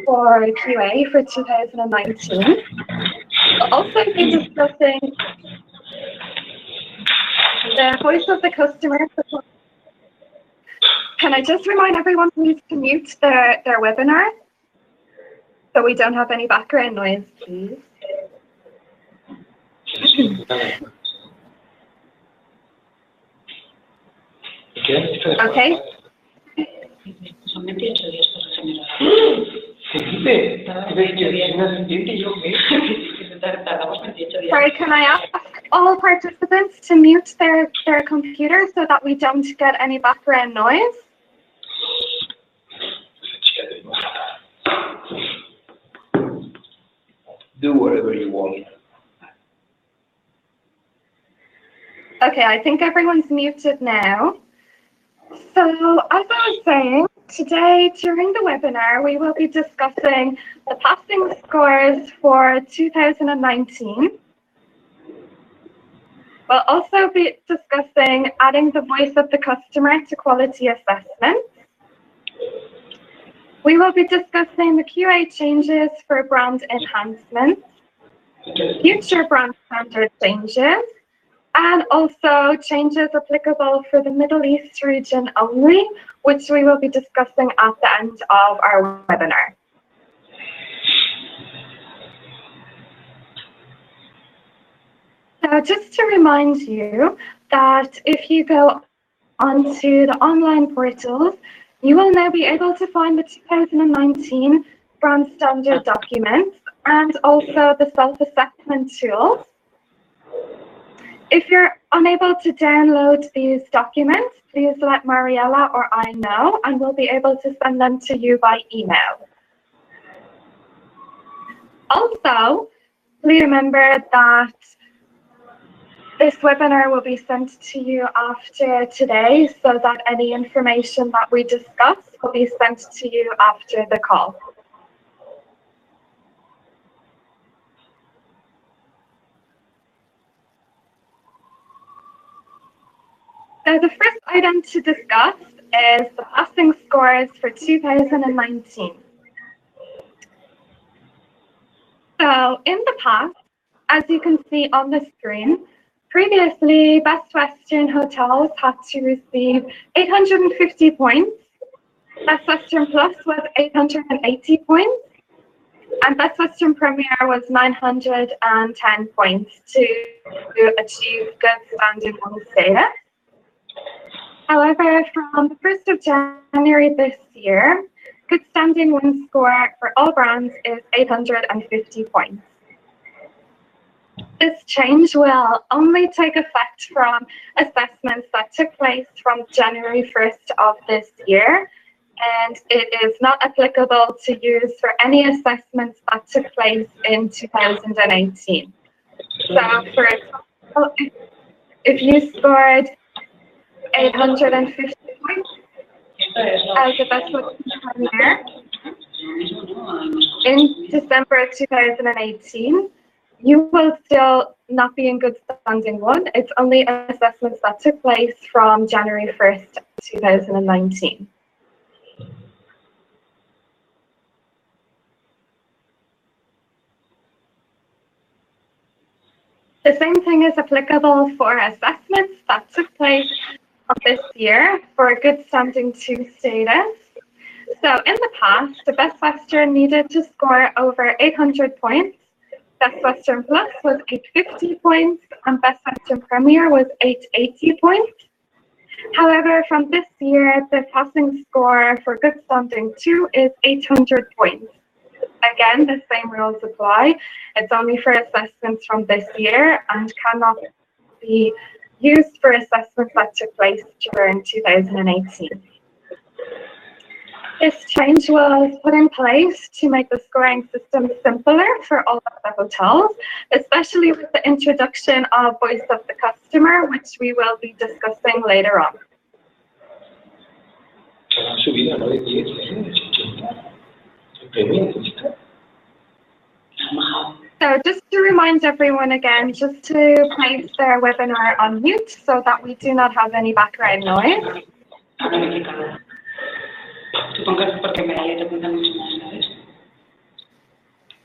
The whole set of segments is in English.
for QA for 2019. We'll also be discussing the voice of the customer. Can I just remind everyone please to mute their webinar so we don't have any background noise, please? Okay. Sorry, can I ask all participants to mute their computer so that we don't get any background noise? Do whatever you want. Okay, I think everyone's muted now. So, as I was saying, today during the webinar, we will be discussing the passing scores for 2019. We'll also be discussing adding the voice of the customer to quality assessment. We will be discussing the QA changes for brand enhancements, future brand standard changes, and also changes applicable for the Middle East region only, which we will be discussing at the end of our webinar. So just to remind you that if you go onto the online portals, you will now be able to find the 2019 brand standard documents and also the self-assessment tools. If you're unable to download these documents, please let Mariella or I know, and we'll be able to send them to you by email. Also, please remember that this webinar will be sent to you after today, so that any information that we discuss will be sent to you after the call. So the first item to discuss is the passing scores for 2019. So in the past, as you can see on the screen, previously Best Western hotels had to receive 850 points, Best Western Plus was 880 points, and Best Western Premier was 910 points to achieve good standing one status. However, from the 1st of January this year, good standing one score for all brands is 850 points. This change will only take effect from assessments that took place from January 1st of this year, and it is not applicable to use for any assessments that took place in 2018. So, for example, if you scored 850 points as a Best Western Premier in December 2018, you will still not be in good standing one. It's only assessments that took place from January 1st, 2019. The same thing is applicable for assessments that took place this year for a good standing 2 status. So in the past, the Best Western needed to score over 800 points, Best Western Plus was 850 points, and Best Western Premier was 880 points. However, from this year, the passing score for good standing 2 is 800 points. Again, the same rules apply. It's only for assessments from this year and cannot be used for assessments that took place during 2018. This change was put in place to make the scoring system simpler for all of the hotels, especially with the introduction of Voice of the Customer, which we will be discussing later on. So just to remind everyone again, just to place their webinar on mute so that we do not have any background noise.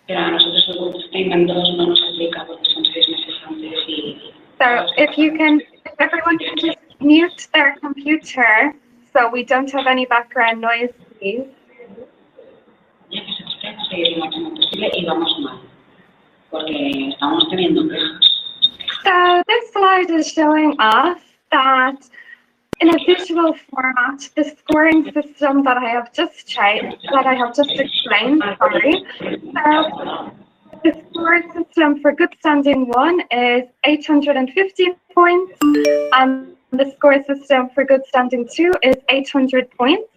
Pero a nosotros el Good Statement 2 no nos aplica porque son 6 meses antes y... So if everyone can just mute their computer so we don't have any background noise, please. Ya que se espera seguir lo máximo posible y vamos mal, porque estamos teniendo quejas. So this slide is showing us that in a visual format, the scoring system that I have just explained, sorry. So the scoring system for Good Standing 1 is 850 points, and the score system for Good Standing 2 is 800 points.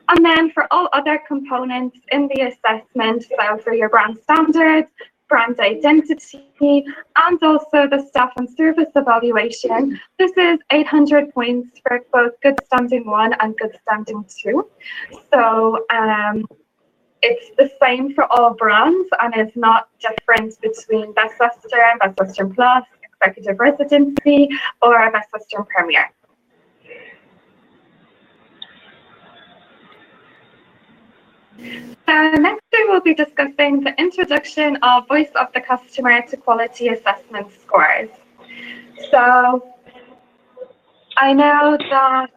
And then for all other components in the assessment, so for your brand standards, brand identity, and also the staff and service evaluation, this is 800 points for both Good Standing 1 and Good Standing 2. So it's the same for all brands, and it's not different between Best Western, Best Western Plus, Executive Residency, or Best Western Premier. So next we will be discussing the introduction of voice of the customer to quality assessment scores. So I know that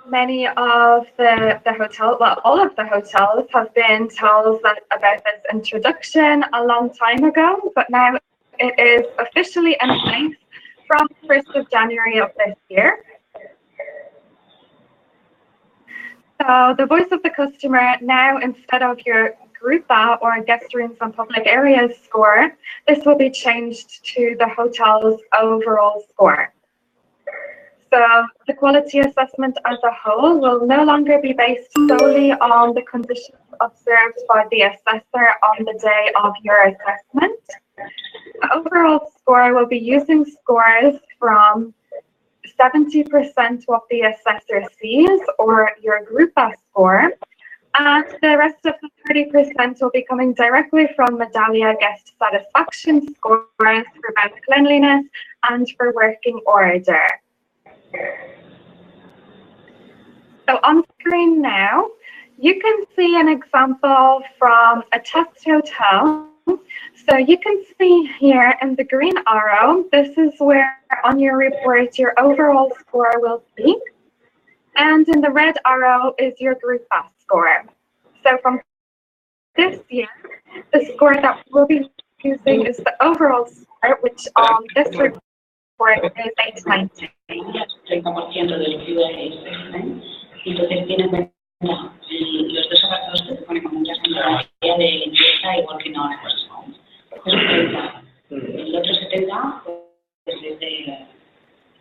many of the hotels, well, all of the hotels have been told about this introduction a long time ago, but now it is officially in place from 1st of January of this year. So the voice of the customer now, instead of your group A or guest rooms and public areas score, this will be changed to the hotel's overall score. So the quality assessment as a whole will no longer be based solely on the conditions observed by the assessor on the day of your assessment. The overall score will be using scores from 70% what the assessor sees, or your group A score, and the rest of the 30% will be coming directly from Medallia guest satisfaction scores for both cleanliness and for working order. So on screen now, you can see an example from a test hotel. So you can see here in the green arrow, this is where on your report your overall score will be. And in the red arrow is your group A score. So from this year, the score that we'll be using is the overall score, which on this report is 890. 30% de lo que iba a entonces tiene en cuenta los dos apartados que te pone como una fotografía de limpieza igual que no el otro 70 pues es de...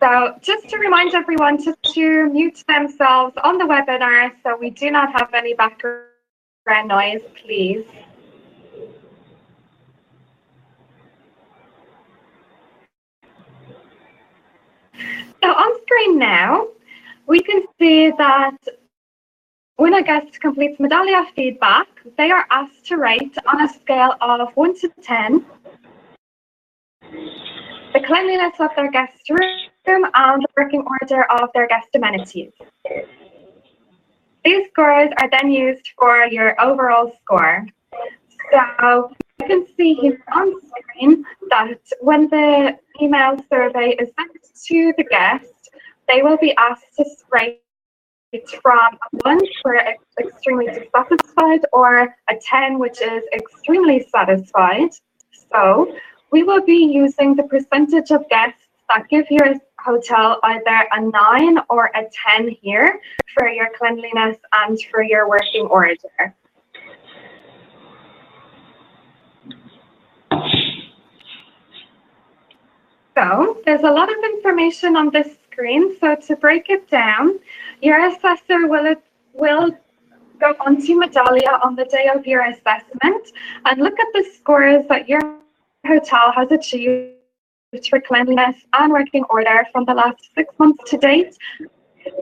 So just to remind everyone to mute themselves on the webinar so we do not have any background noise, please. So on screen now, we can see that when a guest completes Medallia feedback, they are asked to rate on a scale of 1 to 10 the cleanliness of their guest room and the working order of their guest amenities. These scores are then used for your overall score. So you can see here on screen that when the email survey is sent to the guest, they will be asked to rate from a 1, where it's extremely dissatisfied, or a 10, which is extremely satisfied. So we will be using the percentage of guests that give your hotel either a 9 or a 10 here for your cleanliness and for your working order. So there's a lot of information on this screen. So to break it down, your assessor will go onto Medallia on the day of your assessment and look at the scores that your hotel has achieved for cleanliness and working order from the last 6 months to date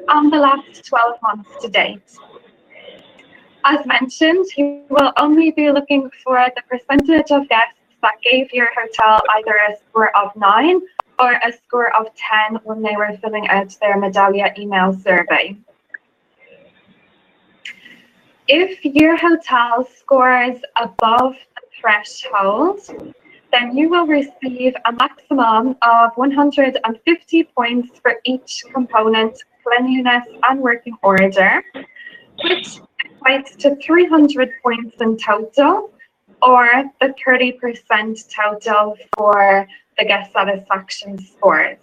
and the last 12 months to date. As mentioned, you will only be looking for the percentage of guests that gave your hotel either a score of 9 or a score of 10 when they were filling out their Medallia email survey. If your hotel scores above the threshold, then you will receive a maximum of 150 points for each component, cleanliness and working order, which equates to 300 points in total, or the 30% total for the guest satisfaction scores.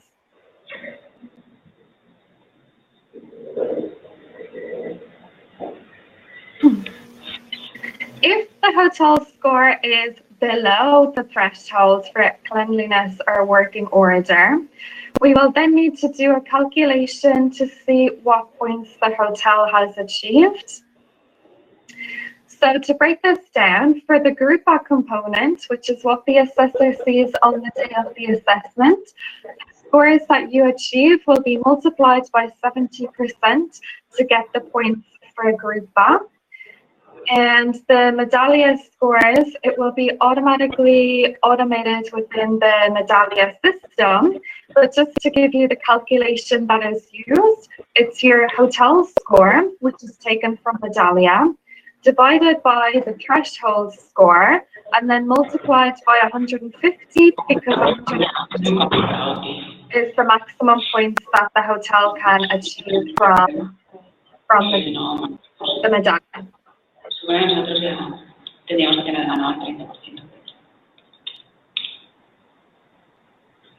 If the hotel score is below the threshold for cleanliness or working order, we will then need to do a calculation to see what points the hotel has achieved. So to break this down, for the group A component, which is what the assessor sees on the day of the assessment, scores that you achieve will be multiplied by 70% to get the points for group A. And the Medallia scores, it will be automatically automated within the Medallia system. But just to give you the calculation that is used, it's your hotel score, which is taken from Medallia, divided by the threshold score, and then multiplied by 150, because 150 is the maximum points that the hotel can achieve from the Medallia.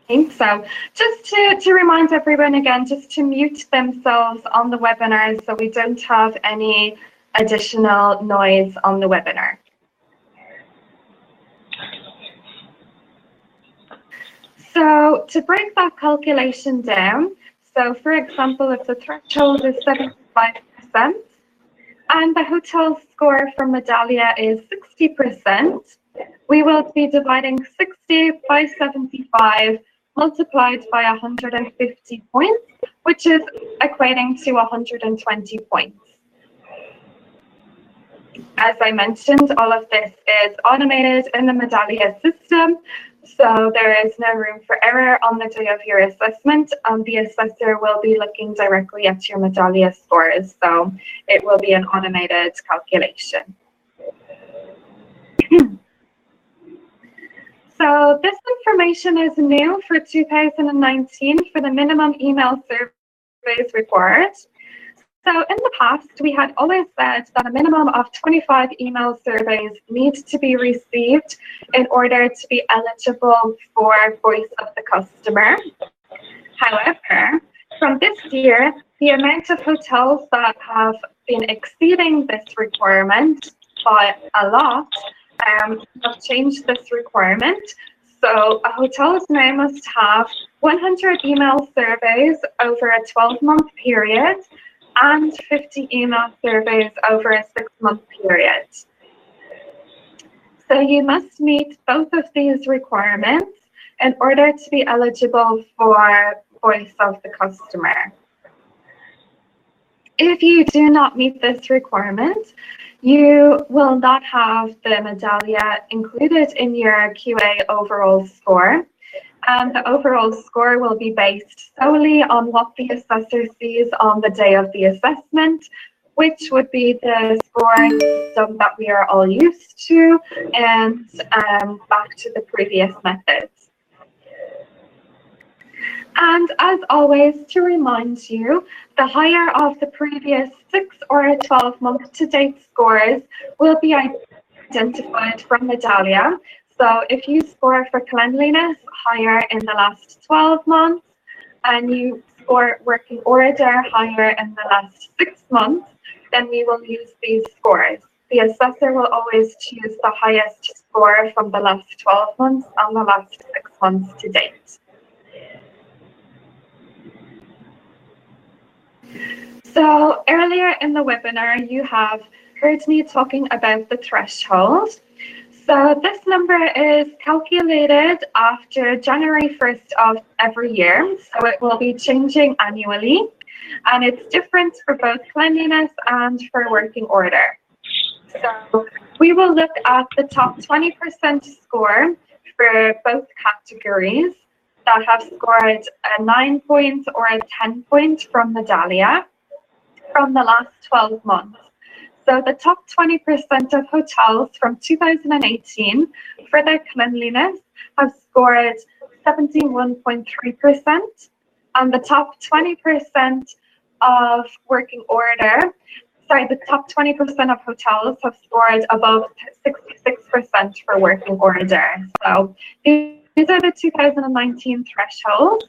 Okay, so just to remind everyone again, just to mute themselves on the webinar so we don't have any additional noise on the webinar. So to break that calculation down, so for example, if the threshold is 75%, and the hotel score for Medallia is 60%, we will be dividing 60 by 75 multiplied by 150 points, which is equating to 120 points. As I mentioned, all of this is automated in the Medallia system, so there is no room for error on the day of your assessment, and the assessor will be looking directly at your Medallia scores, so it will be an automated calculation. So this information is new for 2019 for the minimum email surveys required. So in the past, we had always said that a minimum of 25 email surveys need to be received in order to be eligible for Voice of the Customer. However, from this year, the amount of hotels that have been exceeding this requirement by a lot have changed this requirement. So a hotel now must have 100 email surveys over a 12-month period and 50 email surveys over a 6-month period. So you must meet both of these requirements in order to be eligible for Voice of the Customer. If you do not meet this requirement, you will not have the Medallia included in your QA overall score. And the overall score will be based solely on what the assessor sees on the day of the assessment, which would be the scoring system that we are all used to, and back to the previous methods. And as always, to remind you, the higher of the previous 6 or 12-month to-date scores will be identified from Medallia. So if you score for cleanliness higher in the last 12 months, and you score working order higher in the last 6 months, then we will use these scores. The assessor will always choose the highest score from the last 12 months and the last 6 months to date. So earlier in the webinar, you have heard me talking about the threshold. So this number is calculated after January 1st of every year, so it will be changing annually, and it's different for both cleanliness and for working order. So we will look at the top 20% score for both categories that have scored a 9 point or a 10 point from Medallia from the last 12 months. So the top 20% of hotels from 2018 for their cleanliness have scored 71.3%, and the top 20% of the top 20% of hotels have scored above 66% for working order. So these are the 2019 thresholds.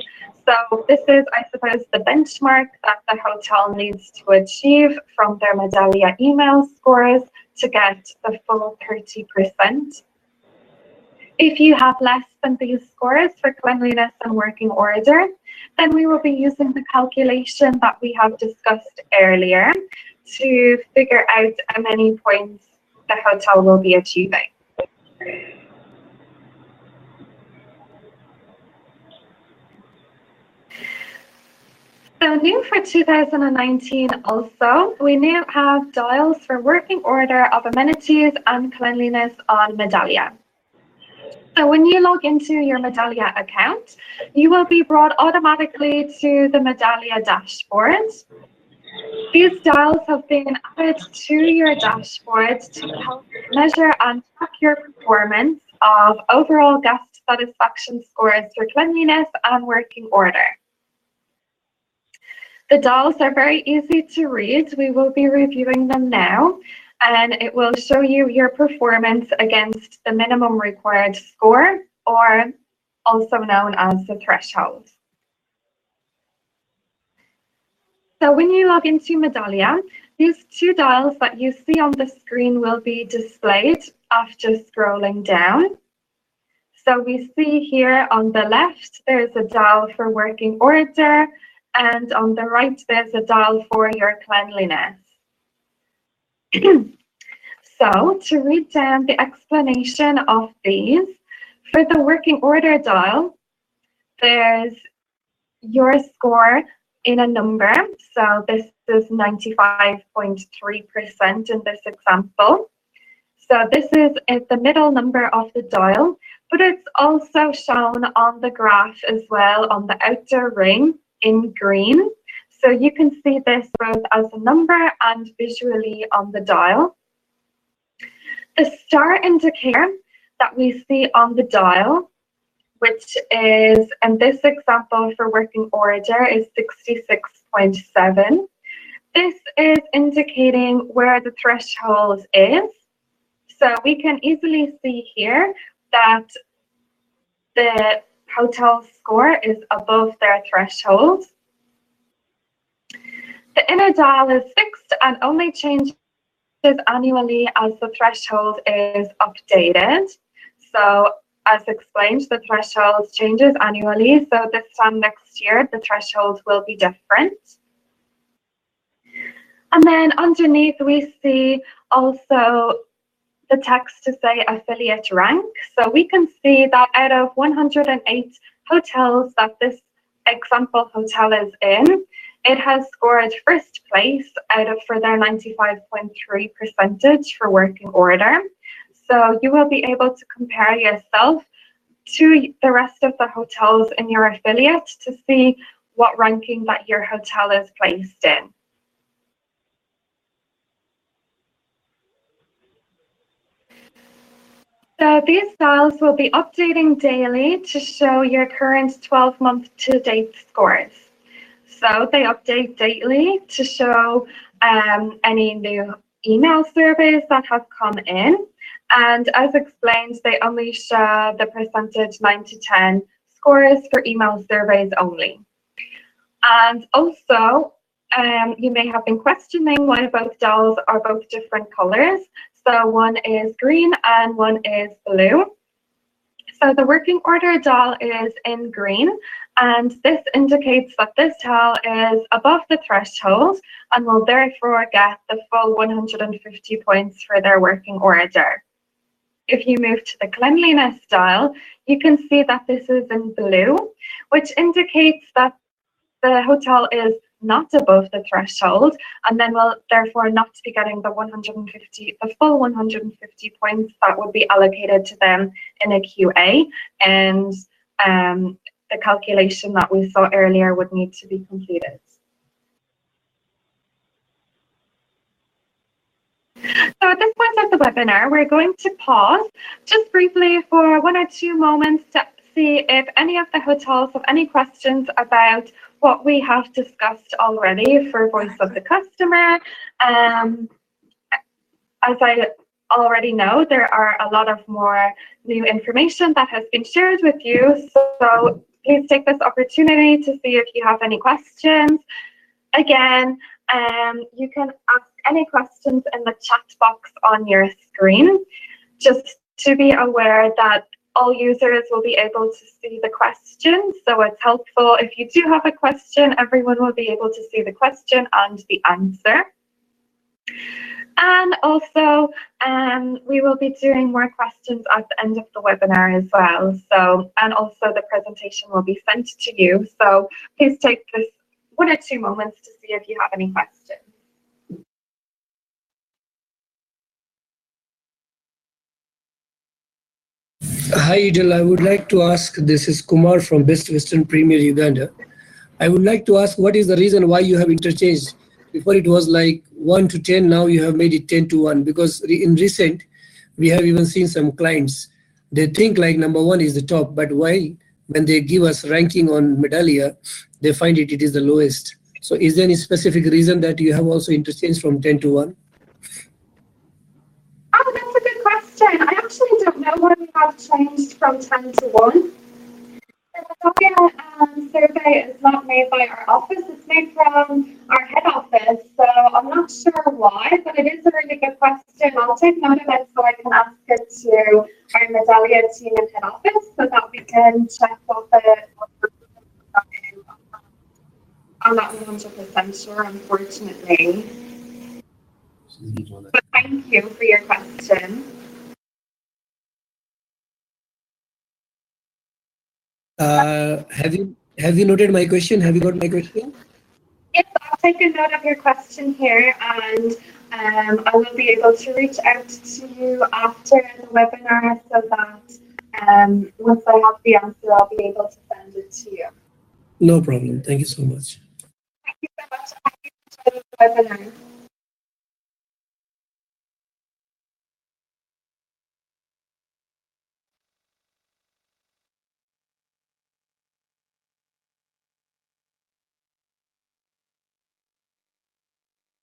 So this is, I suppose, the benchmark that the hotel needs to achieve from their Medallia email scores to get the full 30%. If you have less than these scores for cleanliness and working order, then we will be using the calculation that we have discussed earlier to figure out how many points the hotel will be achieving. So new for 2019 also, we now have dials for working order of amenities and cleanliness on Medallia. So when you log into your Medallia account, you will be brought automatically to the Medallia dashboard. These dials have been added to your dashboard to help measure and track your performance of overall guest satisfaction scores for cleanliness and working order. The dials are very easy to read. We will be reviewing them now, and it will show you your performance against the minimum required score, or also known as the threshold. So when you log into Medallia, these two dials that you see on the screen will be displayed after scrolling down. So we see here on the left, there's a dial for working order, and on the right, there's a dial for your cleanliness. So to read down the explanation of these, for the working order dial, there's your score in a number. So this is 95.3% in this example. So this is at the middle number of the dial, but it's also shown on the graph as well on the outer ring in green. So you can see this both as a number and visually on the dial. The star indicator that we see on the dial, which is, in this example for working order, is 66.7. This is indicating where the threshold is. So we can easily see here that the hotel score is above their threshold. The inner dial is fixed and only changes annually as the threshold is updated. So as explained, the threshold changes annually. So this time next year, the threshold will be different. And then underneath, we see also the text to say affiliate rank. So we can see that out of 108 hotels that this example hotel is in, it has scored first place for their 95.3% for working order. So you will be able to compare yourself to the rest of the hotels in your affiliate to see what ranking that your hotel is placed in. So these dials will be updating daily to show your current 12-month to-date scores. So they update daily to show any new email surveys that have come in. And as explained, they only show the percentage 9 to 10 scores for email surveys only. And also, you may have been questioning why both dials are both different colors. So one is green and one is blue. So the working order dial is in green, and this indicates that this dial is above the threshold and will therefore get the full 150 points for their working order. If you move to the cleanliness dial, you can see that this is in blue, which indicates that the hotel is not above the threshold, and then will therefore not be getting the full 150 points that would be allocated to them in a QA, and the calculation that we saw earlier would need to be completed. the webinar, we're going to pause just briefly for 1 or 2 moments to see if any of the hotels have any questions about what we have discussed already for Voice of the Customer. As I already know, there are a lot of more new information that has been shared with you, so please take this opportunity to see if you have any questions. Again, you can ask any questions in the chat box on your screen, just to be aware that all users will be able to see the question. So it's helpful if you do have a question, everyone will be able to see the question and the answer. And also, we will be doing more questions at the end of the webinar as well. So, and also the presentation will be sent to you. So please take this 1 or 2 moments to see if you have any questions. Hi, Idil. I would like to ask, this is Kumar from Best Western Premier Uganda. I would like to ask, what is the reason why you have interchanged? Before it was like 1 to 10, now you have made it 10 to 1, because in recent, we have even seen some clients, they think like number 1 is the top, but when they give us ranking on Medallia, they find it is the lowest. So is there any specific reason that you have also interchanged from 10 to 1? Oh, that's a good question. I actually don't know why we have changed from 10 to 1. The Medallia survey is not made by our office, it's made from our head office, so I'm not sure why, but it is a really good question. I'll take note of it so I can ask it to our Medallia team in head office so that we can check what the I'm not 100% sure, unfortunately. But thank you for your question. Have you noted my question? Have you got my question? Yes, I'll take a note of your question here, and I will be able to reach out to you after the webinar so that once I have the answer, I'll be able to send it to you. No problem. Thank you so much. Thank you so much. Thank you for joining the webinar.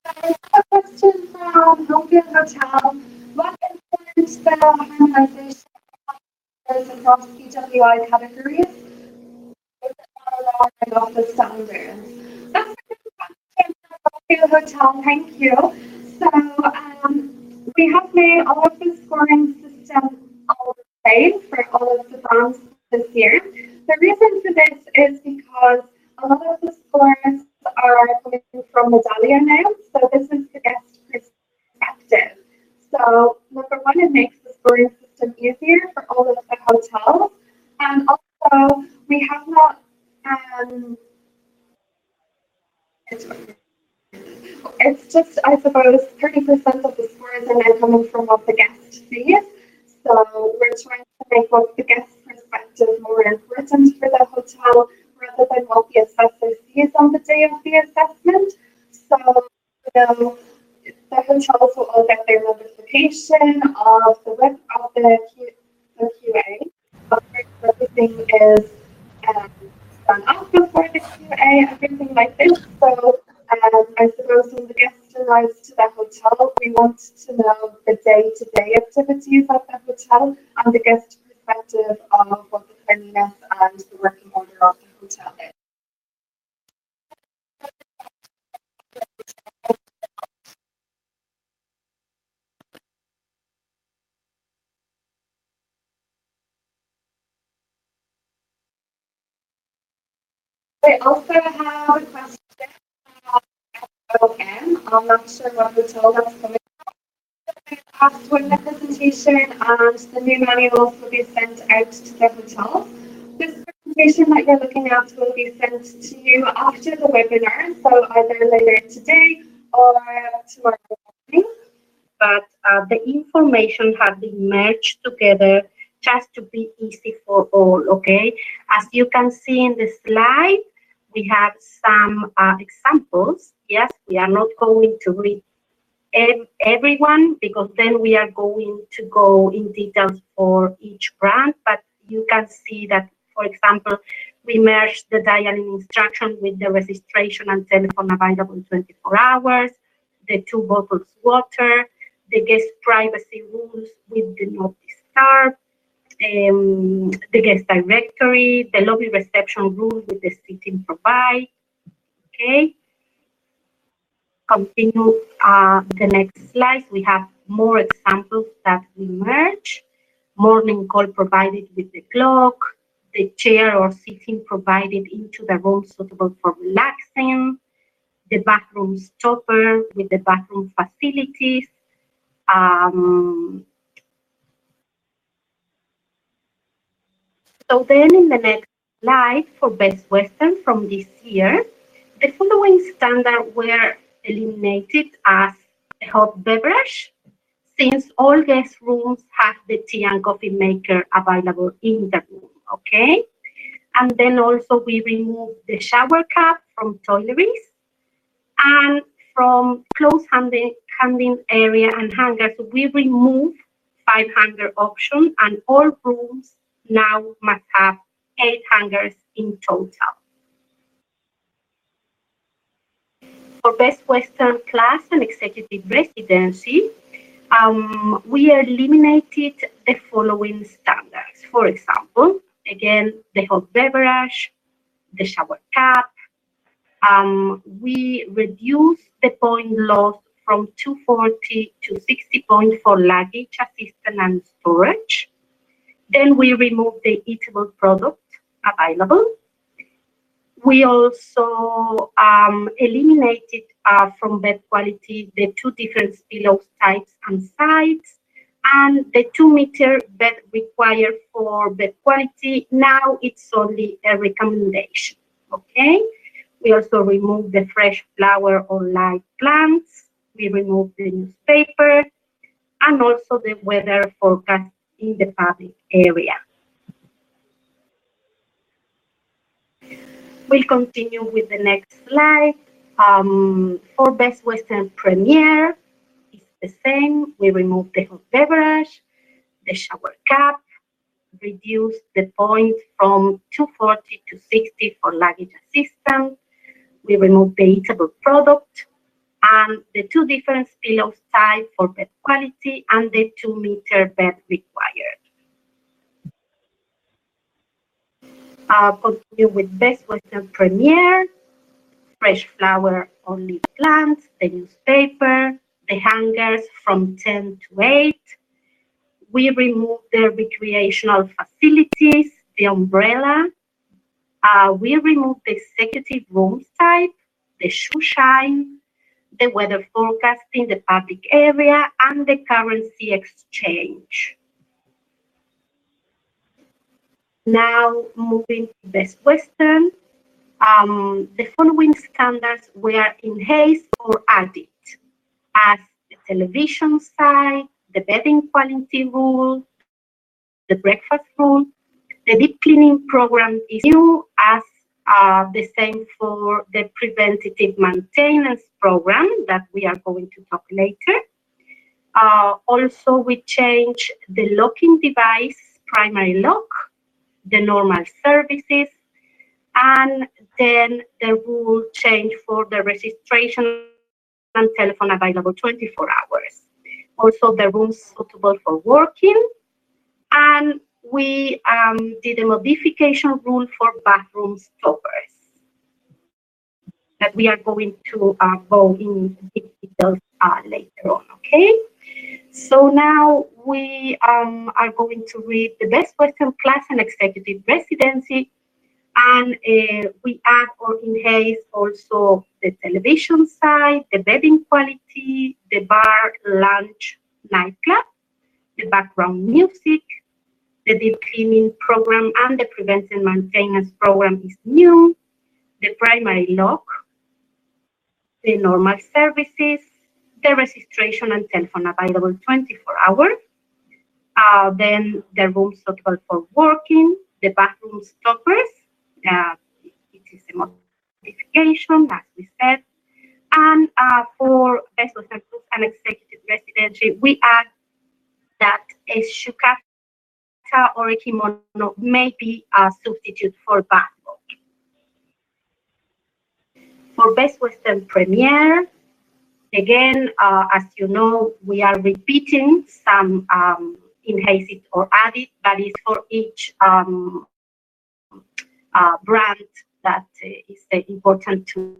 I have a question from Homefield Hotel. What influenced the harmonization across BWI categories? Is it not allowing of the standards? That's a good question from Homefield Hotel. Thank you. So we have made all of the scoring systems all the same for all of the brands this year. The reason for this is because a lot of the scores are coming from Medallia now, so this is the guest perspective. So number 1, it makes the scoring system easier for all of the hotels, and also we have not. It's just, I suppose, 30% of the scores are now coming from what the guest sees. So we're trying to make what the guest perspective more important for the hotel rather than what the assessor sees on the day of the assessment. So, the hotels will all get their notification of the QA. Everything is done up before the QA, everything like this. So I suppose when the guest arrives to the hotel, we want to know the day-to-day activities of the hotel and the guest perspective of what the cleanliness and the working order of the hotel is. I also have a question about I'm not sure what hotel that's coming from. Asked when the presentation and the new manuals will be sent out to the hotel. This presentation that you're looking at will be sent to you after the webinar, so either later today or tomorrow morning. But the information has been merged together just to be easy for all, okay? As you can see in the slide, we have some examples. Yes, we are not going to read everyone, because then we are going to go in details for each brand, but you can see that, for example, we merged the dialing instruction with the registration and telephone available 24 hours, the 2 bottles water, the guest privacy rules with the not disturb, the guest directory, the lobby reception rule with the seating provide. Okay. Continue the next slide. We have more examples that we merge. Morning call provided with the clock, the chair or seating provided into the room suitable for relaxing, the bathroom stopper with the bathroom facilities. So then in the next slide for Best Western from this year, the following standards were eliminated as a hot beverage, since all guest rooms have the tea and coffee maker available in the room, okay? And then also we removed the shower cap from toiletries, and from clothes hanging area and hangers, we remove 5 hanger option, and all rooms now must have 8 hangers in total. For Best Western Class and Executive Residency, we eliminated the following standards. For example, again, the hot beverage, the shower cap. We reduced the point loss from 240 to 60 points for luggage assistance and storage. Then we removed the eatable product available. We also eliminated from bed quality the 2 different pillows types and size, and the 2-meter bed required for bed quality. Now it's only a recommendation, okay? We also removed the fresh flower or live plants. We removed the newspaper and also the weather forecast in the public area. We'll continue with the next slide. For Best Western Premier, it's the same. We remove the hot beverage, the shower cap, reduce the point from 240 to 60 for luggage assistance. We remove the eatable product and the 2 different pillows type for bed quality and the 2-meter bed required. Continue with Best Western Premier, fresh flower or leaf plants, the newspaper, the hangers from 10 to 8. We remove the recreational facilities, the umbrella. We remove the executive rooms type, the shoe shine, the weather forecast in the public area, and the currency exchange. Now moving to Best Western, the following standards were enhanced or added as the television side, the bedding quality rule, the breakfast rule. The deep cleaning program is new as the same for the preventative maintenance program that we are going to talk later. Also, we change the locking device, primary lock, the normal services, and then the rule change for the registration and telephone available 24 hours. Also, the rooms suitable for working, and we did a modification rule for bathroom stoppers that we are going to go in details later on, okay? So now we are going to read the Best Western Class and Executive Residency, and we add or enhance also the television side, the bedding quality, the bar, lounge, nightclub, the background music, the deep cleaning program and the preventive maintenance program is new, the primary lock, the normal services, the registration and telephone available 24 hours, then the room suitable for working, the bathroom stoppers, it is a modification, as we said, And for Best Western Plus and Executive Residency, we add that a yukata or a kimono may be a substitute for bathrobe. For Best Western Premier, again, as you know, we are repeating some enhanced or added, but it's for each brand that is important to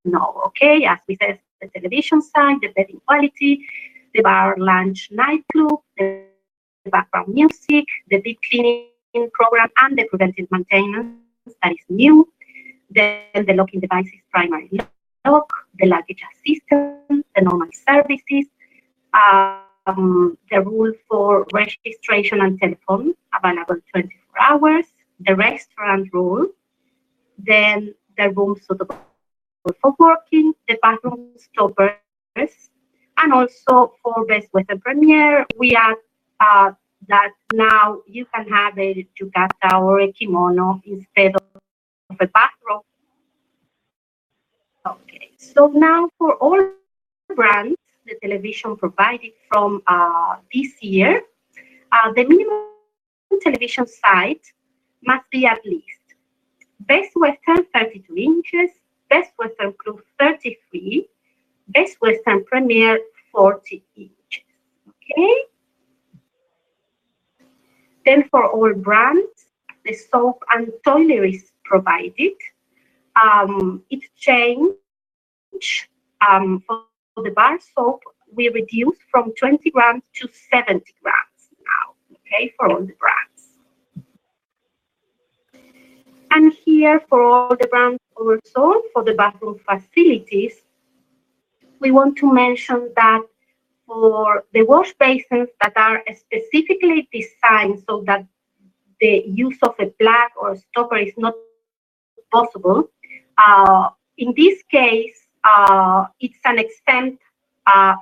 know, okay? As we said, the television side, the bedding quality, the bar, lunch, nightclub, the background music, the deep cleaning program, and the preventive maintenance that is new. Then the locking devices, primary lock, the luggage assistant, the normal services, the rule for registration and telephone available 24 hours, the restaurant rule, then the room suitable for working, the bathroom stoppers, and also for Best Western Premier, we add that now you can have a yukata or a kimono instead of a bathrobe. Okay, so now for all brands, the television provided from this year, the minimum television size must be at least Best Western 32 inches, Best Western Plus 33, Best Western Premier 40 inches. Okay. Then for all brands, the soap and toiletries provided. It changed for the bar soap, we reduced from 20 grams to 70 grams now, okay, for all the brands. And here for all the brands also, for the bathroom facilities, we want to mention that for the wash basins that are specifically designed so that the use of a plug or stopper is not possible, in this case, it's an exempt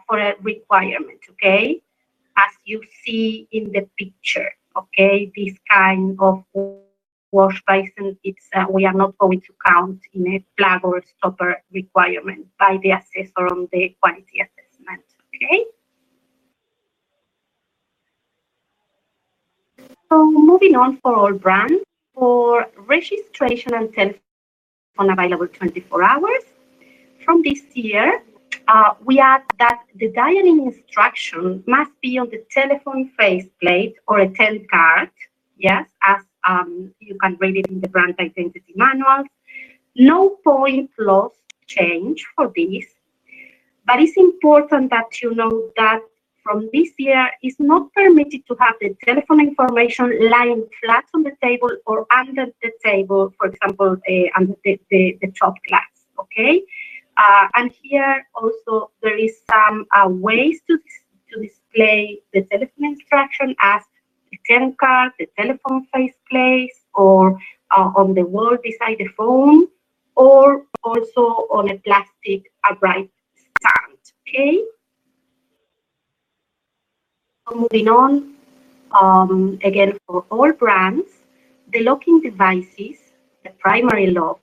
for a requirement, okay? As you see in the picture, okay? This kind of wash basin, it's we are not going to count in a plug or stopper requirement by the assessor on the quality assessment, okay? So moving on for all brands, for registration and telephone available 24 hours, from this year, we add that the dialing instruction must be on the telephone faceplate or a 10 card, yes, as you can read it in the brand identity manuals. No point loss change for this, but it's important that you know that from this year, it's not permitted to have the telephone information lying flat on the table or under the table, for example, under the top glass, okay? And here also there is some ways to display the telephone instruction as the 10 card, the telephone faceplate, or on the wall beside the phone, or also on a plastic upright stand, okay? So moving on, again for all brands, the locking devices, the primary lock,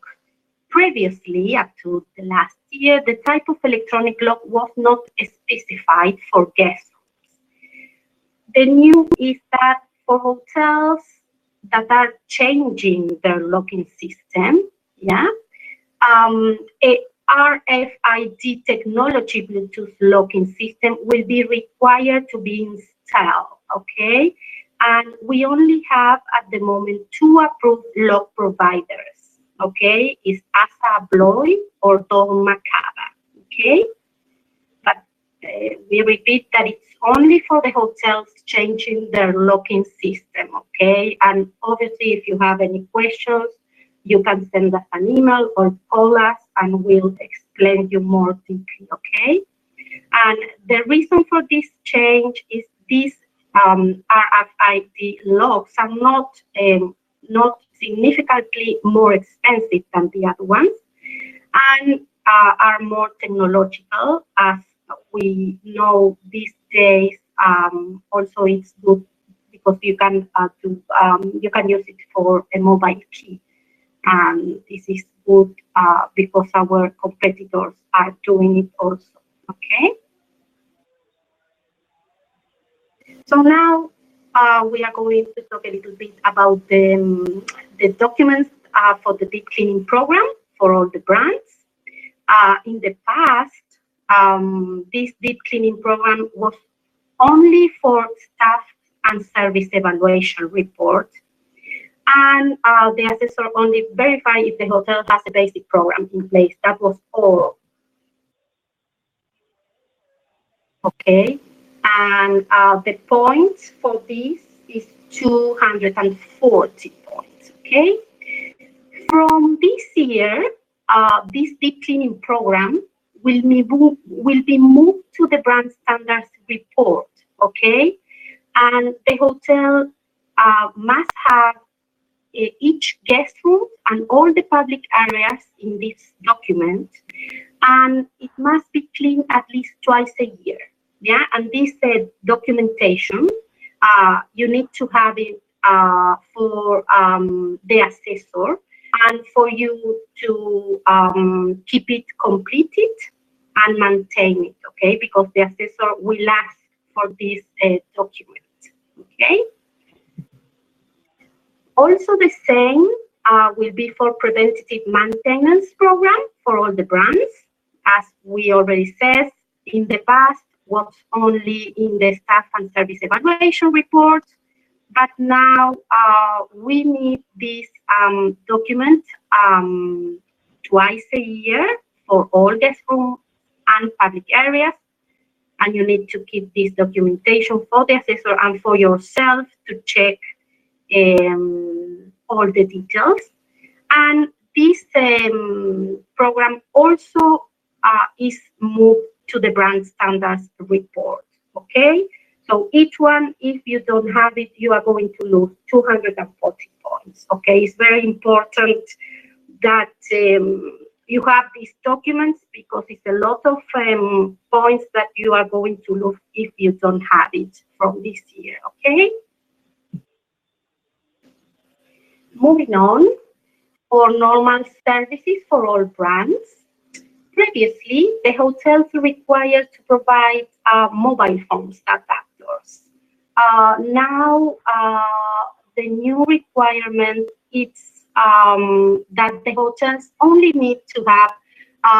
previously, up to the last year, the type of electronic lock was not specified for guest rooms. The new is that for hotels that are changing their locking system, yeah, a RFID technology Bluetooth locking system will be required to be installed, okay? And we only have at the moment 2 approved lock providers. Okay, is Asa Abloy or Don Macaba, okay? But we repeat that it's only for the hotels changing their locking system, okay? And obviously, if you have any questions, you can send us an email or call us and we'll explain you more deeply, okay? And the reason for this change is these RFID locks are not significantly more expensive than the other ones, and are more technological. As we know these days, also it's good because you can use it for a mobile key. And this is good because our competitors are doing it also. Okay. So now we are going to talk a little bit about the documents for the deep cleaning program for all the brands. In the past, this deep cleaning program was only for staff and service evaluation report. And the assessor only verified if the hotel has a basic program in place. That was all. Okay. And the points for this is 240 points. Okay. From this year, this deep cleaning program will be moved to the brand standards report. Okay. And the hotel must have each guest room and all the public areas in this document, and it must be cleaned at least twice a year. Yeah, and this documentation, you need to have it for the assessor and for you to keep it completed and maintain it. Okay, because the assessor will ask for this document. Okay. Also the same will be for preventative maintenance program for all the brands. As we already said, in the past was only in the staff and service evaluation report, but now we need this document twice a year for all guest rooms and public areas, and you need to keep this documentation for the assessor and for yourself to check all the details. And this program also is moved to the brand standards report. Okay, so each one, if you don't have it, you are going to lose 240 points. Okay, it's very important that you have these documents, because it's a lot of points that you are going to lose if you don't have it from this year. Okay. Moving on, for normal services for all brands. Previously, the hotels required to provide mobile phones adapters. Now, the new requirement is that the hotels only need to have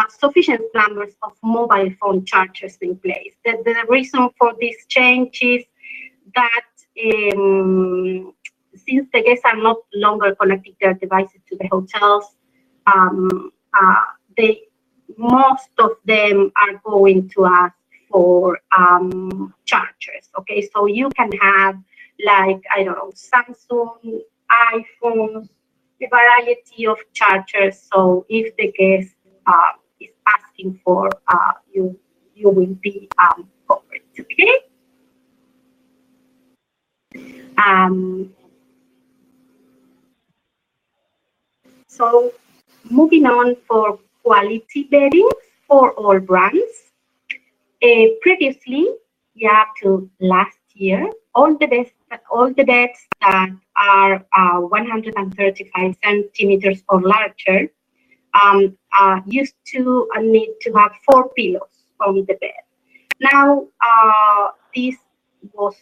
sufficient numbers of mobile phone chargers in place. The reason for this change is that since the guests are not longer connecting their devices to the hotels, most of them are going to ask for chargers. Okay, so you can have, like, I don't know, Samsung, iPhones, a variety of chargers. So if the guest is asking for, you will be covered. Okay. So moving on, for quality beddings for all brands. Previously, up to last year, all the beds that are 135 centimeters or larger used to need to have 4 pillows on the bed. Now this was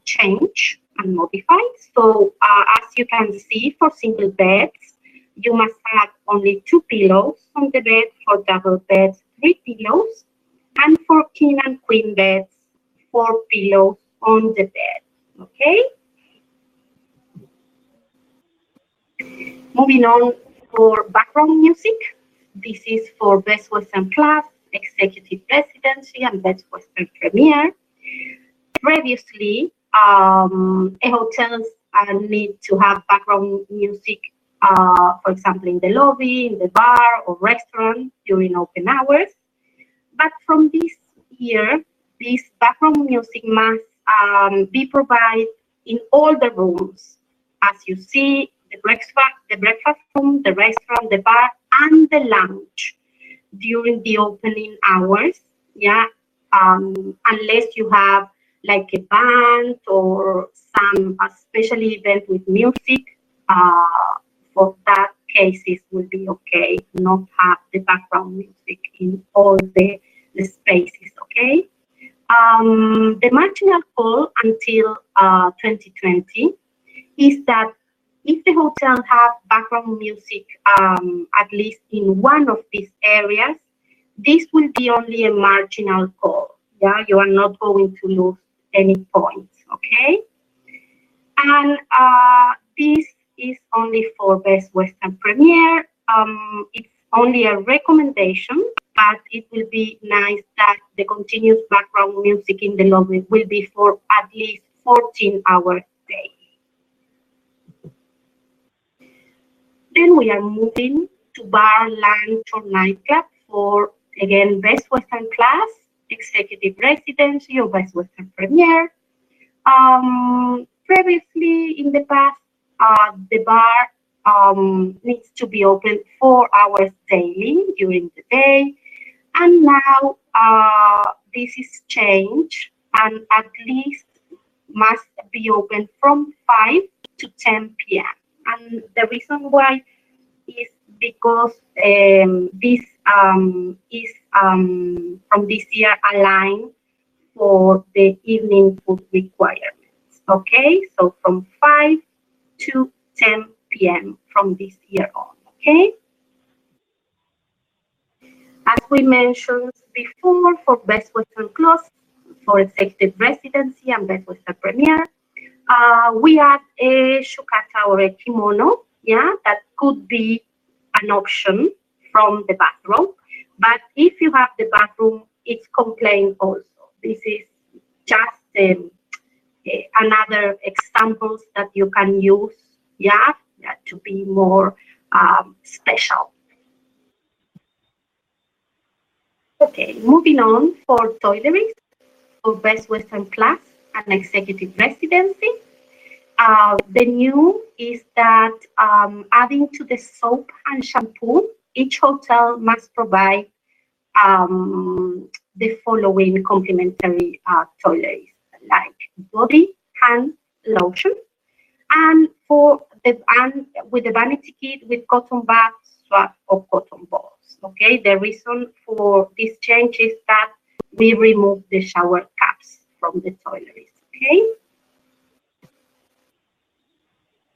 changed and modified. So as you can see, for single beds, you must have only 2 pillows on the bed. For double beds, 3 pillows. And for king and queen beds, 4 pillows on the bed. Okay? Moving on, for background music. This is for Best Western Class, Executive Residency, and Best Western Premier. Previously, hotels need to have background music, for example, in the lobby, in the bar or restaurant during open hours. But from this year, this background music must be provided in all the rooms. As you see, the breakfast room, the restaurant, the bar, and the lounge during the opening hours. Yeah, unless you have like a band or some special event with music. For that cases will be okay, not have the background music in all the spaces, okay? The marginal call until 2020 is that if the hotel have background music at least in one of these areas, this will be only a marginal call. Yeah, you are not going to lose any points, okay? And this is only for Best Western Premier. It's only a recommendation, but it will be nice that the continuous background music in the lobby will be for at least 14 hours a day. Then we are moving to bar, lounge, or nightclub for, again, Best Western Class, Executive Residency, or Best Western Premier. Previously, in the past, the bar needs to be open 4 hours daily during the day, and now this is changed, and at least must be open from 5 to 10 p.m. And the reason why is because this is from this year aligned for the evening food requirements. Okay, so from 5 to 10 p.m. from this year on. Okay. As we mentioned before, for Best Western Class, for Executive Residency and Best Western Premier, we add a shukata or a kimono, yeah, that could be an option from the bathroom. But if you have the bathroom, it's complaint also. This is just another examples that you can use, yeah, to be more special. Okay, moving on for toiletries for Best Western Class and Executive Residency. The new is that adding to the soap and shampoo, each hotel must provide the following complementary toiletries, like body, hand, lotion, and with the vanity kit with cotton bags, swab, or cotton balls. Okay, the reason for this change is that we remove the shower caps from the toiletries. Okay.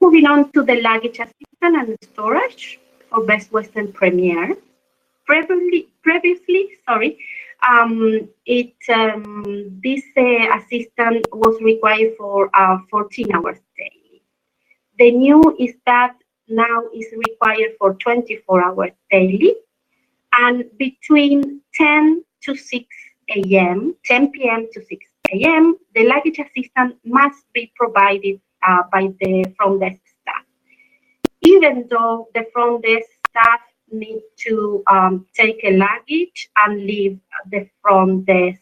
Moving on to the luggage assistant and storage for Best Western Premier. Previously, this assistant was required for 14 hours daily. The new is that now is required for 24 hours daily, and between 10 to 6 a.m., 10 p.m. to 6 a.m., the luggage assistant must be provided by the front desk staff. Even though the front desk staff need to take a luggage and leave the front desk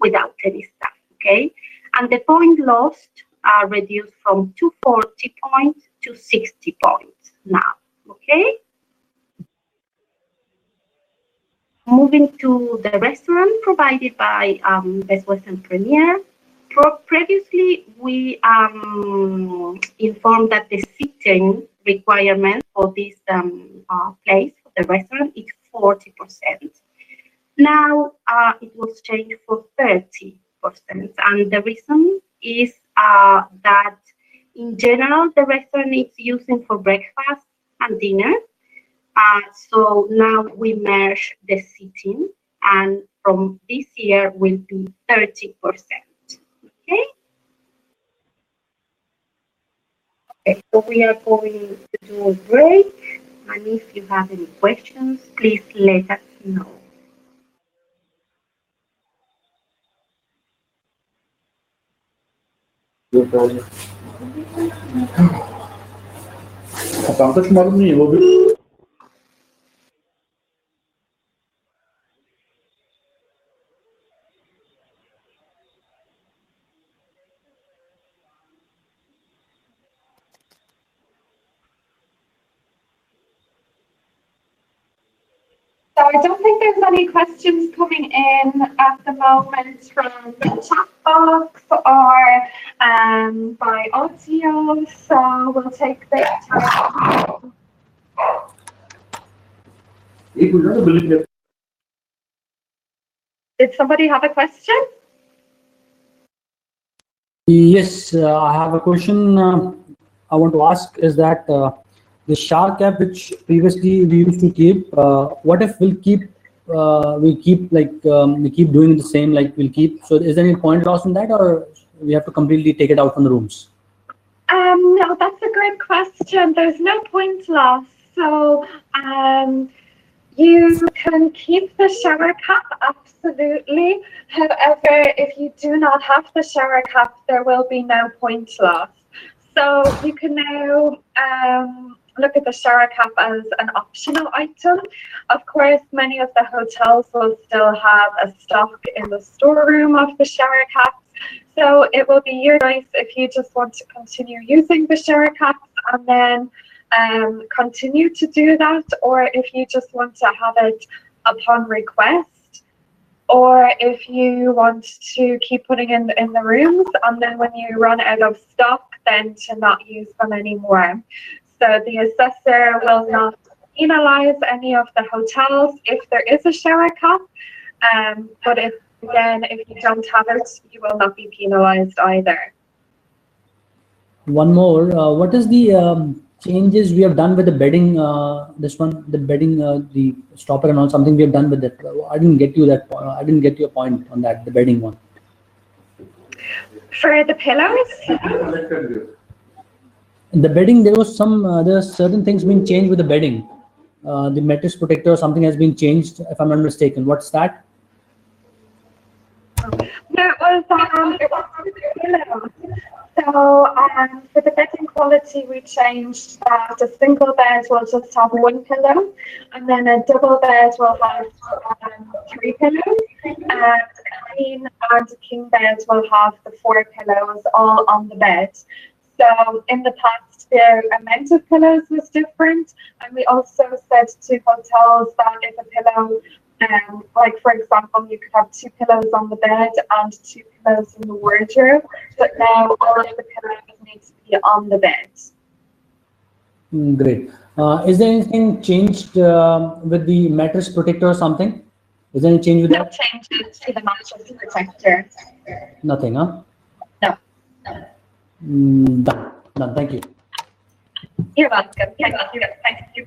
without any staff, okay? And the point lost are reduced from 240 points to 60 points now, okay? Moving to the restaurant provided by Best Western Premier. Previously, we informed that the seating requirement for this place, for the restaurant, is 40%. Now it was changed for 30%, and the reason is that in general the restaurant is using for breakfast and dinner. So now we merge the seating, and from this year will be 30%. Okay. Okay, so we are going to do a break, and if you have any questions, please let us know. So I don't think there's any questions coming in at the moment from the chat box or by audio, so we'll take the time possibility. Did somebody have a question? Yes, I have a question I want to ask is that the shower cap which previously we used to keep, what if we keep doing the same, like we'll keep, so is there any point loss in that, or we have to completely take it out from the rooms? No, that's a great question. There's no point loss. So you can keep the shower cap, absolutely. However, if you do not have the shower cap, there will be no point loss. So you can now look at the shower cap as an optional item. Of course, many of the hotels will still have a stock in the storeroom of the shower caps. So it will be your choice if you just want to continue using the shower caps and then continue to do that, or if you just want to have it upon request, or if you want to keep putting in the rooms and then when you run out of stock then to not use them anymore. So the assessor will not penalize any of the hotels if there is a shower cap, but if you don't have it, you will not be penalized either. One more, what is the changes we have done with the bedding, the bedding, the stopper and all, something we have done with that? I didn't get you that. I didn't get your point on that, the bedding one. For the pillows? The bedding, there was some, there are certain things being changed with the bedding. The mattress protector or something has been changed, if I'm not mistaken. What's that? No, it was the pillows. So for the bedding quality, we changed that a single bed will just have one pillow, and then a double bed will have 3 pillows, and a queen and a king bed will have the 4 pillows all on the bed. So in the past, the amount of pillows was different, and we also said to hotels that if a pillow, like for example, you could have 2 pillows on the bed and 2 pillows in the wardrobe, but now all of the pillows need to be on the bed. Great. Is there anything changed with the mattress protector or something? Is there any change with that? No changes to the mattress protector. Nothing, huh? No. Done. Thank you. You're welcome. Thank you.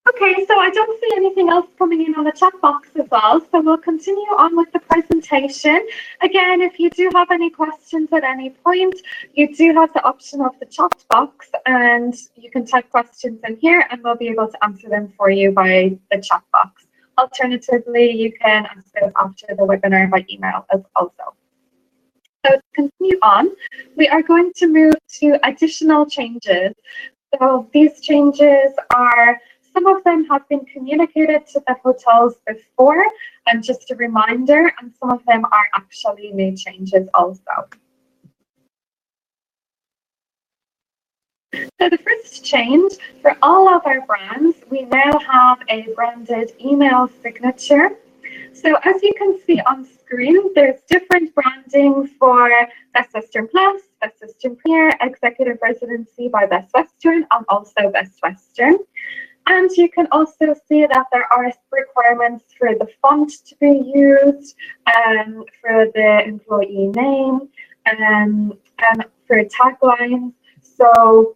Okay, so I don't see anything else coming in on the chat box as well, so we'll continue on with the presentation. Again, if you do have any questions at any point, you do have the option of the chat box, and you can type questions in here and we'll be able to answer them for you by the chat box. Alternatively, you can ask us after the webinar by email as also. So to continue on, we are going to move to additional changes. So these changes are, some of them have been communicated to the hotels before, and just a reminder, and some of them are actually new changes also. So the first change, for all of our brands, we now have a branded email signature. So as you can see on screen, there's different branding for Best Western Plus, Best Western Premier, Executive Residency by Best Western, and also Best Western. And you can also see that there are requirements for the font to be used, for the employee name, and for taglines. So,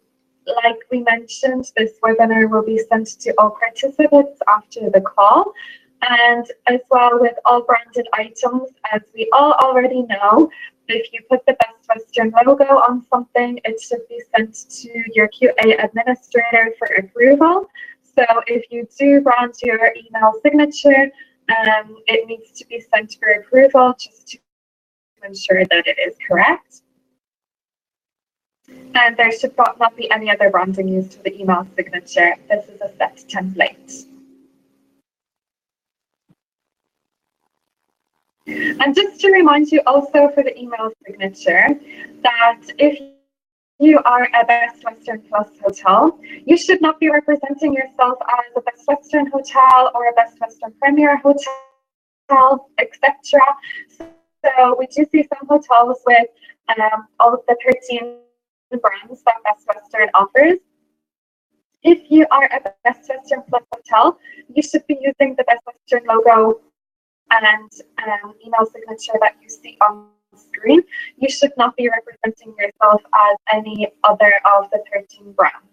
like we mentioned, this webinar will be sent to all participants after the call. And as well with all branded items, as we all already know, if you put the Best Western logo on something, it should be sent to your QA administrator for approval. So if you do brand your email signature, it needs to be sent for approval just to ensure that it is correct. And there should not be any other branding used for the email signature. This is a set template. And just to remind you also for the email signature that if you are a Best Western Plus hotel, you should not be representing yourself as a Best Western hotel or a Best Western Premier hotel, etc. So we do see some hotels with all of the 13 brands that Best Western offers. If you are a Best Western Plus hotel, you should be using the Best Western logo and email signature that you see on screen. You should not be representing yourself as any other of the 13 brands.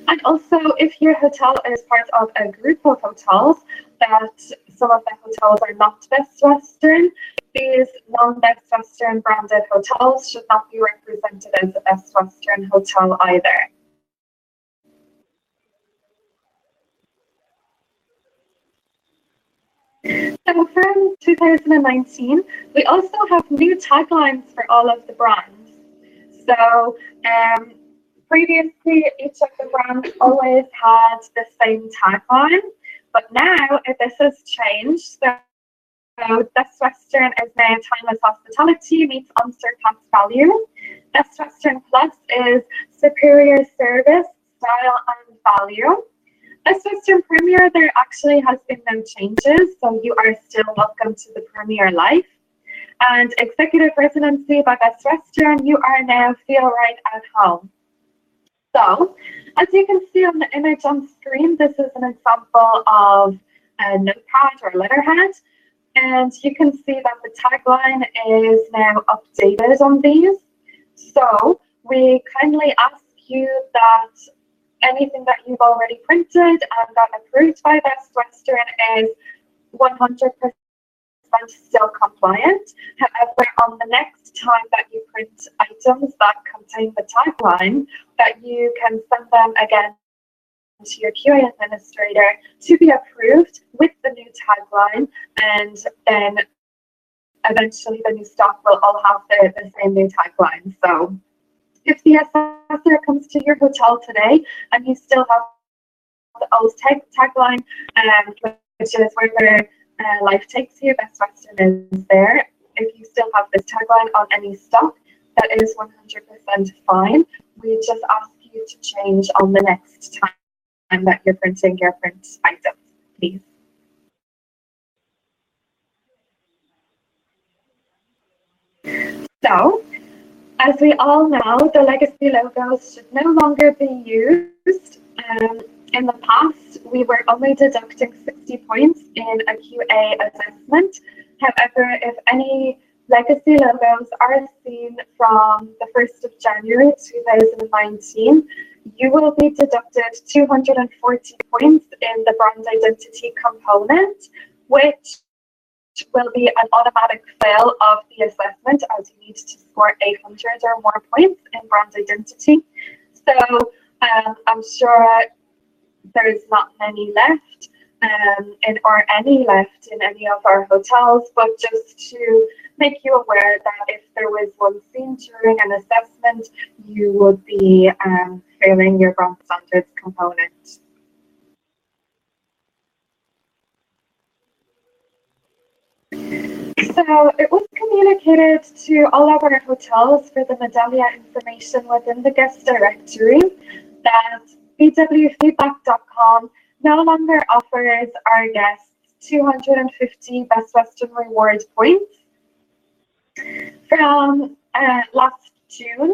And also, if your hotel is part of a group of hotels, that some of the hotels are not Best Western, these non-Best Western branded hotels should not be represented as a Best Western hotel either. So from 2019, we also have new taglines for all of the brands. So previously, each of the brands always had the same tagline, but now this has changed. So Best Western is now timeless hospitality meets unsurpassed value. Best Western Plus is superior service, style, and value. Best Western Premier, there actually has been no changes, so you are still welcome to the Premier life. And Executive Residency by Best Western, you are now feel right at home. So, as you can see on the image on screen, this is an example of a notepad or letterhead. And you can see that the tagline is now updated on these. So we kindly ask you that anything that you've already printed and got approved by Best Western is 100% still compliant. However, on the next time that you print items that contain the tagline, that you can send them again to your QA administrator to be approved with the new tagline, and then eventually the new stock will all have the same new tagline. So if the assessor comes to your hotel today and you still have the old tagline, which is where life takes you, Best Western is there. If you still have this tagline on any stock, that is 100% fine. We just ask you to change on the next time that you're printing your print items, please. So, as we all know, the legacy logos should no longer be used. In the past, we were only deducting 60 points in a QA assessment. However, if any legacy logos are seen from the 1st of January 2019, you will be deducted 240 points in the brand identity component, which will be an automatic fail of the assessment, as you need to score 800 or more points in brand identity. So I'm sure there's not many left or any left in any of our hotels, but just to make you aware that if there was one seen during an assessment, you would be failing your brand standards component. So it was communicated to all of our hotels for the Medallia information within the guest directory that BWFeedback.com no longer offers our guests 250 Best Western Reward points. From last June,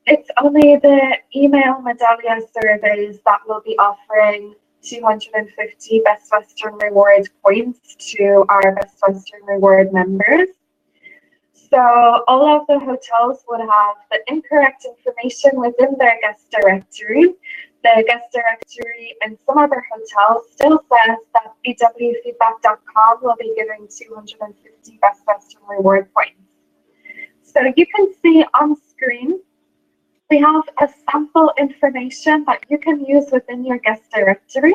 it's only the email Medallia surveys that will be offering 250 Best Western Reward points to our Best Western Reward members. So all of the hotels would have the incorrect information within their guest directory. The guest directory in some other hotels still says that BWFeedback.com will be giving 250 Best Western Reward points. So you can see on screen, we have a sample information that you can use within your guest directory.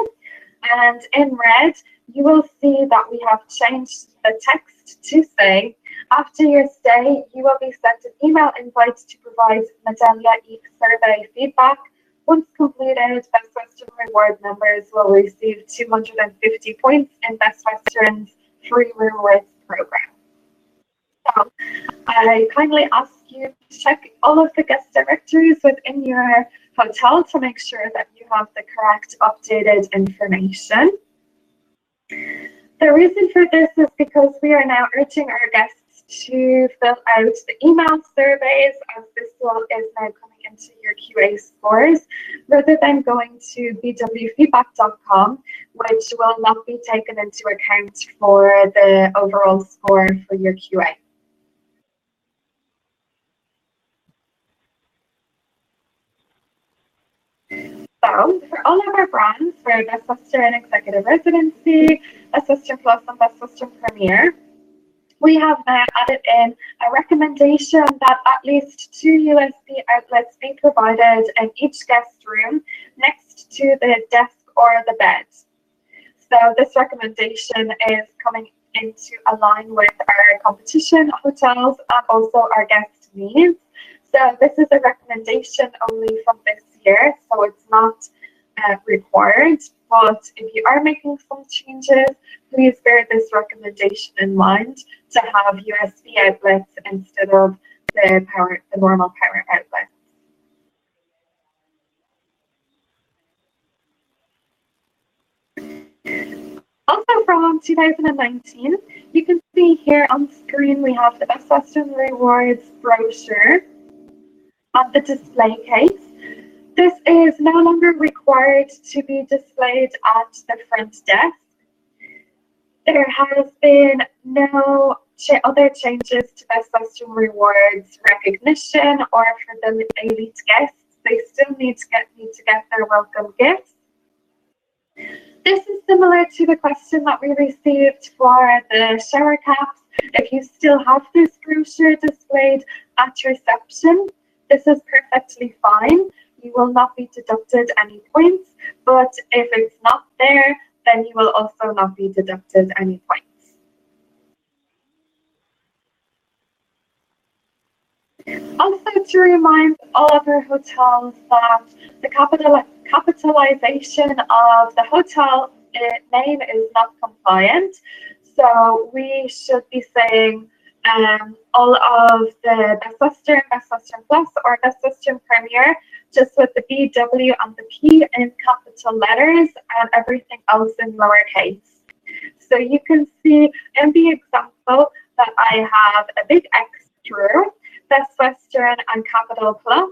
And in red, you will see that we have changed the text to say, after your stay, you will be sent an email invite to provide Medallia survey feedback. Once completed, Best Western Reward members will receive 250 points in Best Western's free rewards program. So I kindly ask you to check all of the guest directories within your hotel to make sure that you have the correct updated information. The reason for this is because we are now urging our guests to fill out the email surveys, as this is now coming into your QA scores rather than going to bwfeedback.com, which will not be taken into account for the overall score for your QA. So for all of our brands, for Best Western Executive Residency, Best Western Plus, and Best Western Premier, we have now added in a recommendation that at least 2 USB outlets be provided in each guest room next to the desk or the bed. So this recommendation is coming into align with our competition hotels and also our guest needs. So this is a recommendation only from this year, so it's not required. But if you are making some changes, please bear this recommendation in mind to have USB outlets instead of the normal power outlets. Also from 2019, you can see here on screen we have the Best Western Rewards brochure on the display case. This is no longer required to be displayed at the front desk. There has been no other changes to Best Western Rewards recognition or for the elite guests. They still need to get their welcome gifts. This is similar to the question that we received for the shower caps. If you still have this brochure displayed at reception, this is perfectly fine. You will not be deducted any points, but if it's not there, then you will also not be deducted any points. Also to remind all of our hotels that the capitalization of the hotel name is not compliant. So we should be saying all of the Best Western Plus, or Best Western Premier, just with the BW and the P in capital letters and everything else in lowercase. So you can see in the example that I have a big X through Best Western and capital Plus,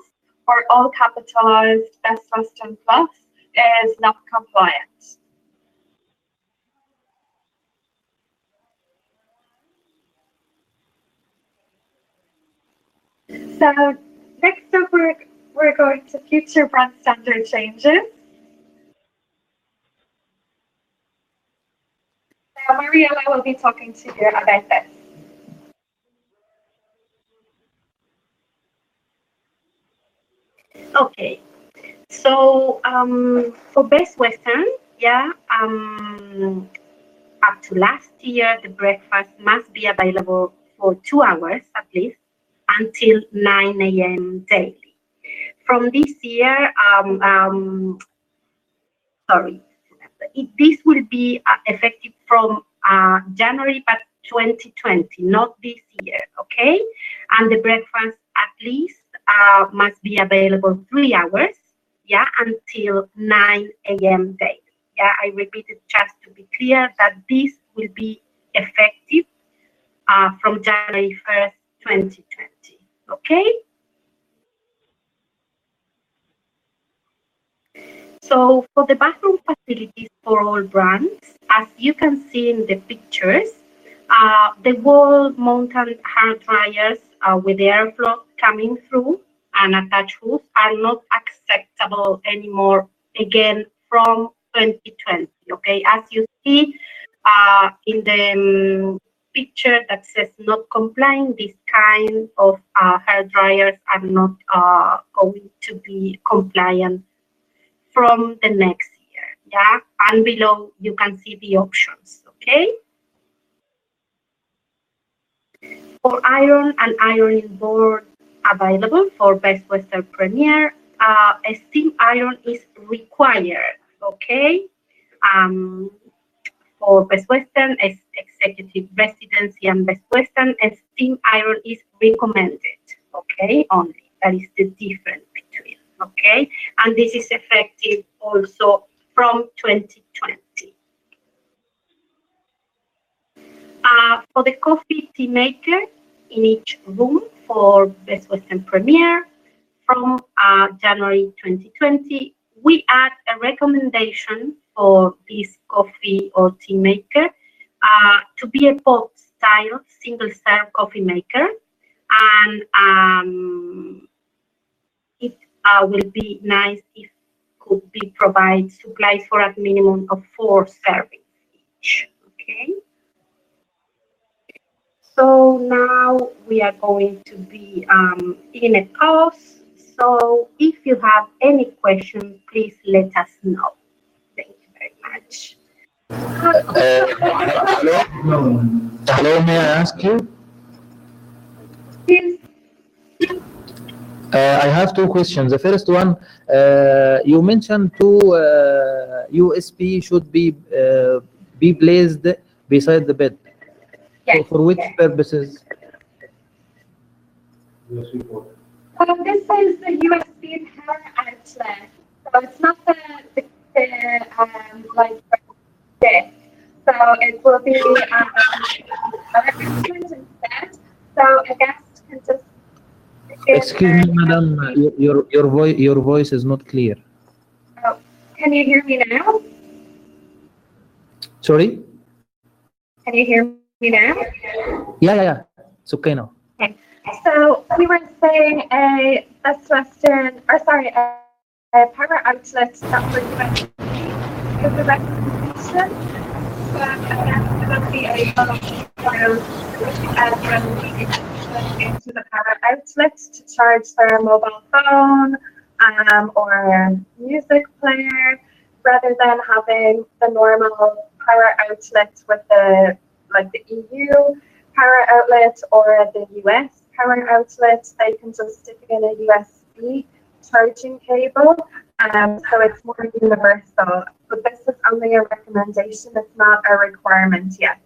or all capitalized Best Western Plus is not compliant. So next up, we're going to future brand standard changes. So Mariella will be talking to you about this. Okay, so for Best Western, up to last year, the breakfast must be available for 2 hours at least until 9 a.m. daily. From this year, this will be effective from January, but 2020, not this year, okay? And the breakfast at least must be available 3 hours, until 9 a.m. daily. I repeat it just to be clear that this will be effective from January 1st, 2020, okay? So for the bathroom facilities for all brands, as you can see in the pictures, the wall-mounted hair dryers with airflow coming through and attached hoods are not acceptable anymore, again, from 2020, okay? As you see in the picture that says not complying, this kind of hair dryers are not going to be compliant from the next year, and below you can see the options, okay? For iron and ironing board available for Best Western Premier, a steam iron is required, okay? For Best Western, Executive Residency and Best Western, a steam iron is recommended, okay, only. That is the difference between, okay? And this is effective also from 2020. For the coffee tea maker in each room for Best Western Premier, from January 2020, we add a recommendation for this coffee or tea maker to be a pot-style single-serve coffee maker, and it will be nice if could be provide supplies for a minimum of 4 servings each. Okay. So now we are going to be in a pause. So if you have any questions, please let us know. Thank you very much. Hello, may I ask you? Yes. I have 2 questions. The first one, you mentioned 2 USB should be placed beside the bed. Yes. So for which purposes? This is the USB power outlet. So it's not the like this. So it will be instead. So a guest can just. Excuse me, madam, your voice is not clear. Oh, can you hear me now? Sorry? Can you hear me now? Yeah. It's okay now. Okay. So we were saying a Western, or sorry, a power outlet that was with the recommendation. So again, it will be able to into the power outlet to charge their mobile phone or music player, rather than having the normal power outlet with the EU power outlet or the US power outlet. They can just stick in a USB charging cable, so it's more universal. But this is only a recommendation, it's not a requirement yet.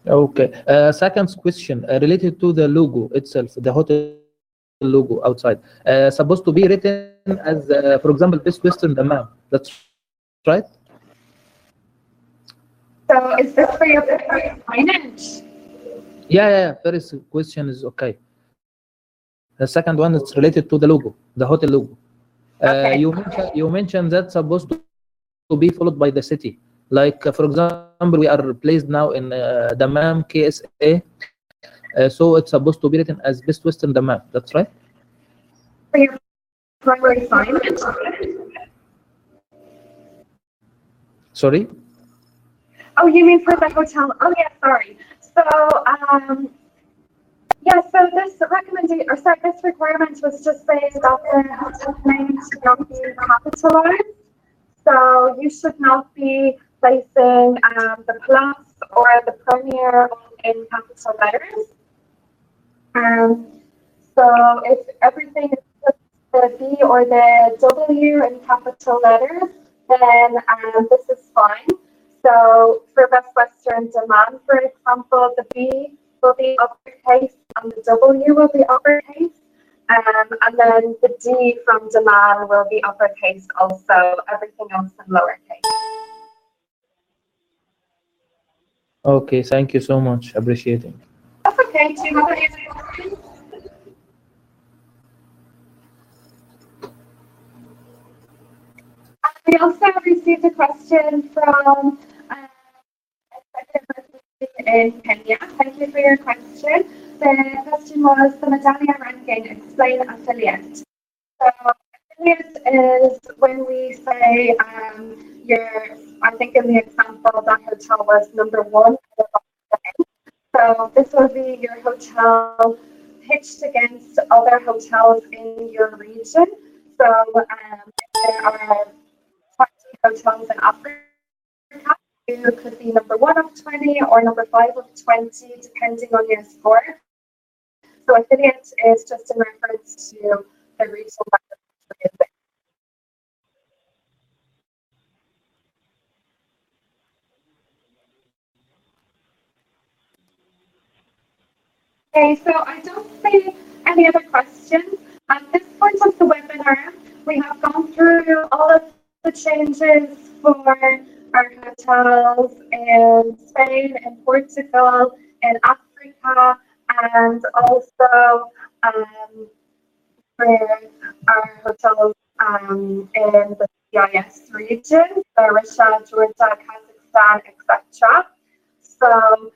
Okay. Second question related to the logo itself, the hotel logo outside, supposed to be written as, for example, Best Western Dammam. That's right? So is this for your signage? Yeah. First question is okay. The second one is related to the logo, the hotel logo. Okay. You mentioned that's supposed to be followed by the city. Like, for example, we are placed now in Dammam, KSA. So it's supposed to be written as Best Western Dammam. That's right? For your primary signage? Sorry? Oh, you mean for the hotel? Oh, yeah, sorry. So, yeah, so this recommendation, or sorry, this requirement was just saying that the hotel name should not be capitalized. So you should not be placing the plus or the premier in capital letters. So if everything is just the B or the W in capital letters, then this is fine. So for Best Western Dammam, for example, the B will be uppercase and the W will be uppercase. And then the D from Dammam will be uppercase also, everything else in lowercase. Okay, thank you so much. Appreciating. That's okay. Do you have any other questions? We also received a question from in Kenya. Thank you for your question. The question was the medallion ranking. Explain affiliate. So affiliate is when we say I think in the example that hotel was number 1. So this will be your hotel pitched against other hotels in your region. So there are 20 hotels in Africa. You could be number 1 of 20 or number 5 of 20, depending on your score. So affiliate is just in reference to the regional level. Okay, so I don't see any other questions. At this point of the webinar, we have gone through all of the changes for our hotels in Spain, in Portugal, in Africa, and also for our hotels in the CIS region, so Russia, Georgia, Kazakhstan, etc. So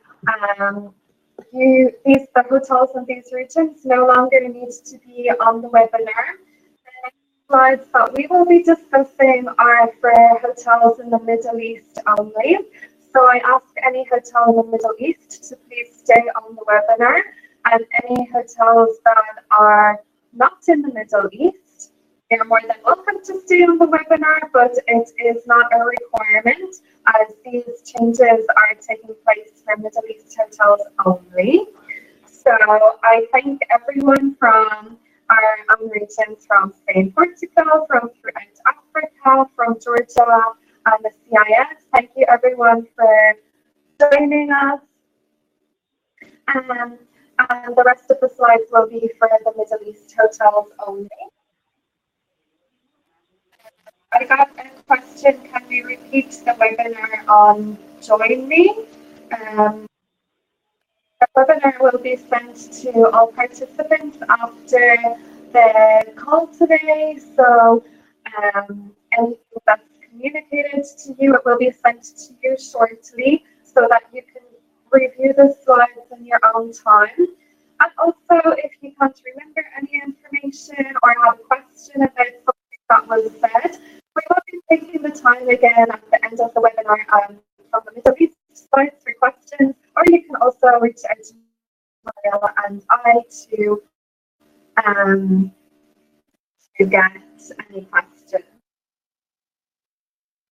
the hotels in these regions no longer need to be on the webinar. The next slides that we will be discussing are for hotels in the Middle East only. So I ask any hotel in the Middle East to please stay on the webinar, and any hotels that are not in the Middle East, you're more than welcome to stay on the webinar, but it is not a requirement as these changes are taking place for Middle East hotels only. So I thank everyone from our own regions, from Spain, Portugal, from throughout Africa, from Georgia and the CIS. Thank you everyone for joining us. And the rest of the slides will be for the Middle East hotels only. I got a question, can we repeat the webinar on Join Me? The webinar will be sent to all participants after the call today. So anything that's communicated to you, it will be sent to you shortly so that you can review the slides in your own time. And also, if you can't remember any information or have a question about something that was said, we will be taking the time again at the end of the webinar from the Middle East slides for questions, or you can also reach out to Mariella and I to get any questions.